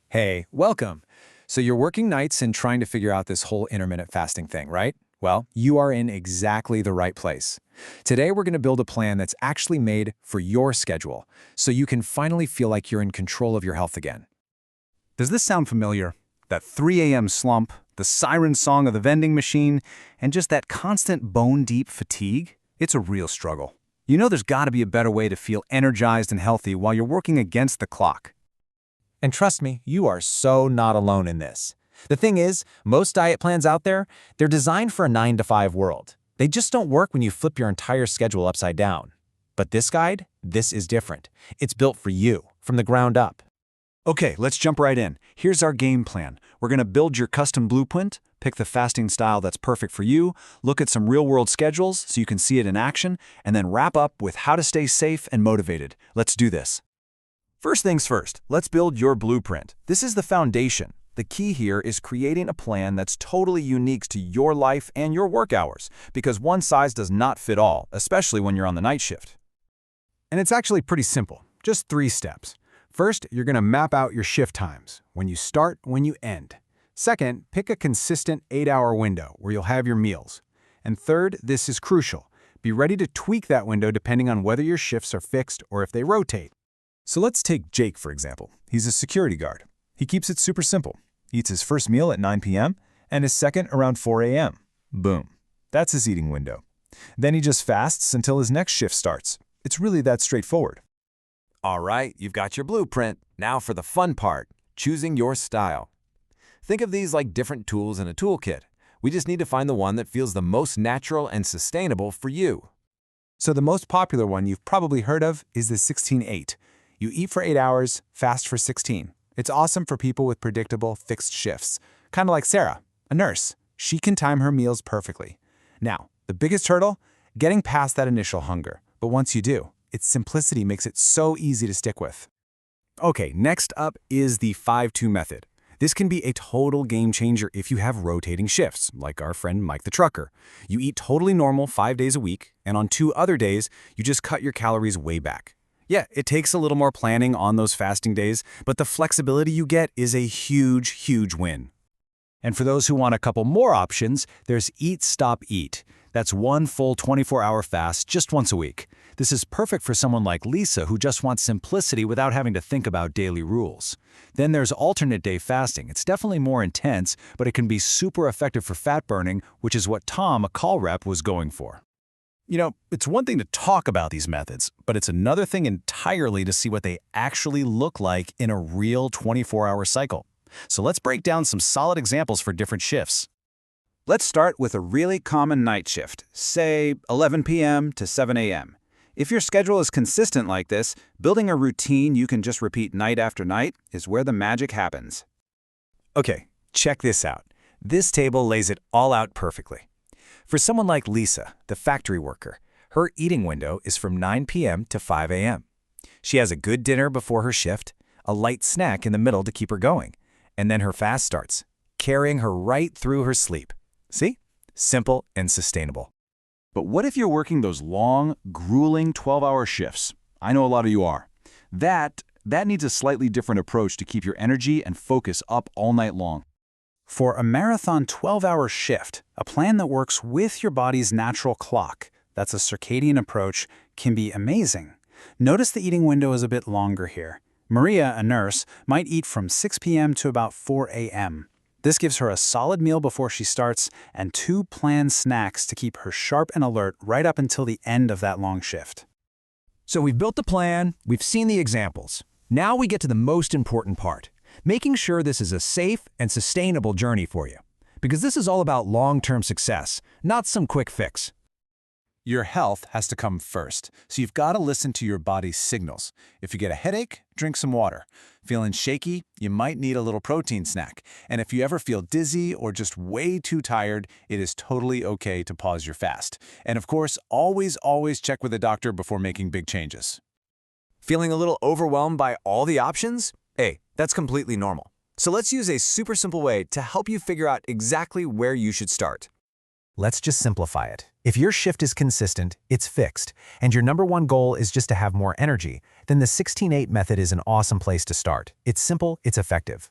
Hey, welcome. So you're working nights and trying to figure out this whole intermittent fasting thing, right? Well, you are in exactly the right place. Today, we're going to build a plan that's actually made for your schedule, so you can finally feel like you're in control of your health again. Does this sound familiar? That 3 a.m. slump, the siren song of the vending machine, and just that constant bone-deep fatigue? It's a real struggle. You know there's got to be a better way to feel energized and healthy while you're working against the clock. And trust me, you are so not alone in this. The thing is, most diet plans out there, they're designed for a 9-to-5 world. They just don't work when you flip your entire schedule upside down. But this guide, this is different. It's built for you, from the ground up. Okay, let's jump right in. Here's our game plan. We're going to build your custom blueprint, pick the fasting style that's perfect for you, look at some real-world schedules so you can see it in action, and then wrap up with how to stay safe and motivated. Let's do this. First things first, let's build your blueprint. This is the foundation. The key here is creating a plan that's totally unique to your life and your work hours, because one size does not fit all, especially when you're on the night shift. And it's actually pretty simple, just 3 steps. First, you're going to map out your shift times, when you start, when you end. Second, pick a consistent 8-hour window where you'll have your meals. And third, this is crucial. Be ready to tweak that window depending on whether your shifts are fixed or if they rotate. So let's take Jake, for example. He's a security guard. He keeps it super simple. He eats his first meal at 9 p.m. and his second around 4 a.m. Boom. That's his eating window. Then he just fasts until his next shift starts. It's really that straightforward. All right, you've got your blueprint. Now for the fun part, choosing your style. Think of these like different tools in a toolkit. We just need to find the one that feels the most natural and sustainable for you. So the most popular one you've probably heard of is the 16-8. You eat for 8 hours, fast for 16. It's awesome for people with predictable, fixed shifts. Kind of like Sarah, a nurse. She can time her meals perfectly. Now, the biggest hurdle? Getting past that initial hunger. But once you do, its simplicity makes it so easy to stick with. Okay, next up is the 5-2 method. This can be a total game changer if you have rotating shifts, like our friend Mike the trucker. You eat totally normal 5 days a week, and on 2 other days, you just cut your calories way back. Yeah, it takes a little more planning on those fasting days, but the flexibility you get is a huge, huge win. And for those who want a couple more options, there's Eat, Stop, Eat. That's one full 24-hour fast just once a week. This is perfect for someone like Lisa who just wants simplicity without having to think about daily rules. Then there's alternate day fasting. It's definitely more intense, but it can be super effective for fat burning, which is what Tom, a call rep, was going for. You know, it's one thing to talk about these methods, but it's another thing entirely to see what they actually look like in a real 24-hour cycle. So let's break down some solid examples for different shifts. Let's start with a really common night shift, say 11 p.m. to 7 a.m. If your schedule is consistent like this, building a routine you can just repeat night after night is where the magic happens. Okay, check this out. This table lays it all out perfectly. For someone like Lisa, the factory worker, her eating window is from 9 p.m. to 5 a.m. She has a good dinner before her shift, a light snack in the middle to keep her going, and then her fast starts, carrying her right through her sleep. See? Simple and sustainable. But what if you're working those long, grueling 12-hour shifts? I know a lot of you are. That needs a slightly different approach to keep your energy and focus up all night long. For a marathon 12-hour shift, a plan that works with your body's natural clock, that's a circadian approach, can be amazing. Notice the eating window is a bit longer here. Maria, a nurse, might eat from 6 p.m. to about 4 a.m. This gives her a solid meal before she starts and 2 planned snacks to keep her sharp and alert right up until the end of that long shift. So we've built the plan, we've seen the examples. Now we get to the most important part, making sure this is a safe and sustainable journey for you. Because this is all about long-term success, not some quick fix. Your health has to come first, so you've got to listen to your body's signals. If you get a headache, drink some water. Feeling shaky, you might need a little protein snack. And if you ever feel dizzy or just way too tired, it is totally okay to pause your fast. And of course, always check with a doctor before making big changes. Feeling a little overwhelmed by all the options? Hey, that's completely normal. So let's use a super simple way to help you figure out exactly where you should start. Let's just simplify it. If your shift is consistent, it's fixed, and your number one goal is just to have more energy, then the 16-8 method is an awesome place to start. It's simple, it's effective.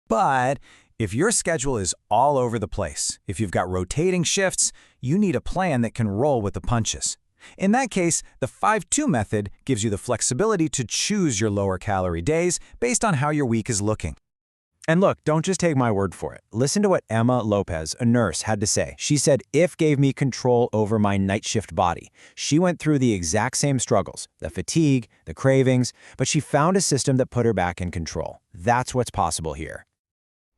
But if your schedule is all over the place, if you've got rotating shifts, you need a plan that can roll with the punches. In that case, the 5-2 method gives you the flexibility to choose your lower-calorie days based on how your week is looking. And look, don't just take my word for it. Listen to what Emma Lopez, a nurse, had to say. She said, IF gave me control over my night shift body. She went through the exact same struggles, the fatigue, the cravings, but she found a system that put her back in control. That's what's possible here.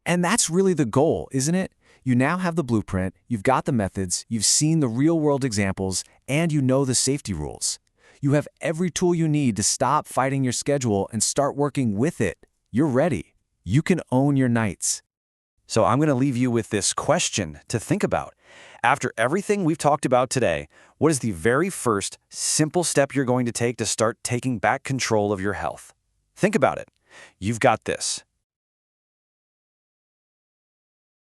And that's really the goal, isn't it? You now have the blueprint, you've got the methods, you've seen the real-world examples, and you know the safety rules. You have every tool you need to stop fighting your schedule and start working with it. You're ready. You can own your nights. So I'm going to leave you with this question to think about. After everything we've talked about today, what is the very first simple step you're going to take to start taking back control of your health? Think about it. You've got this.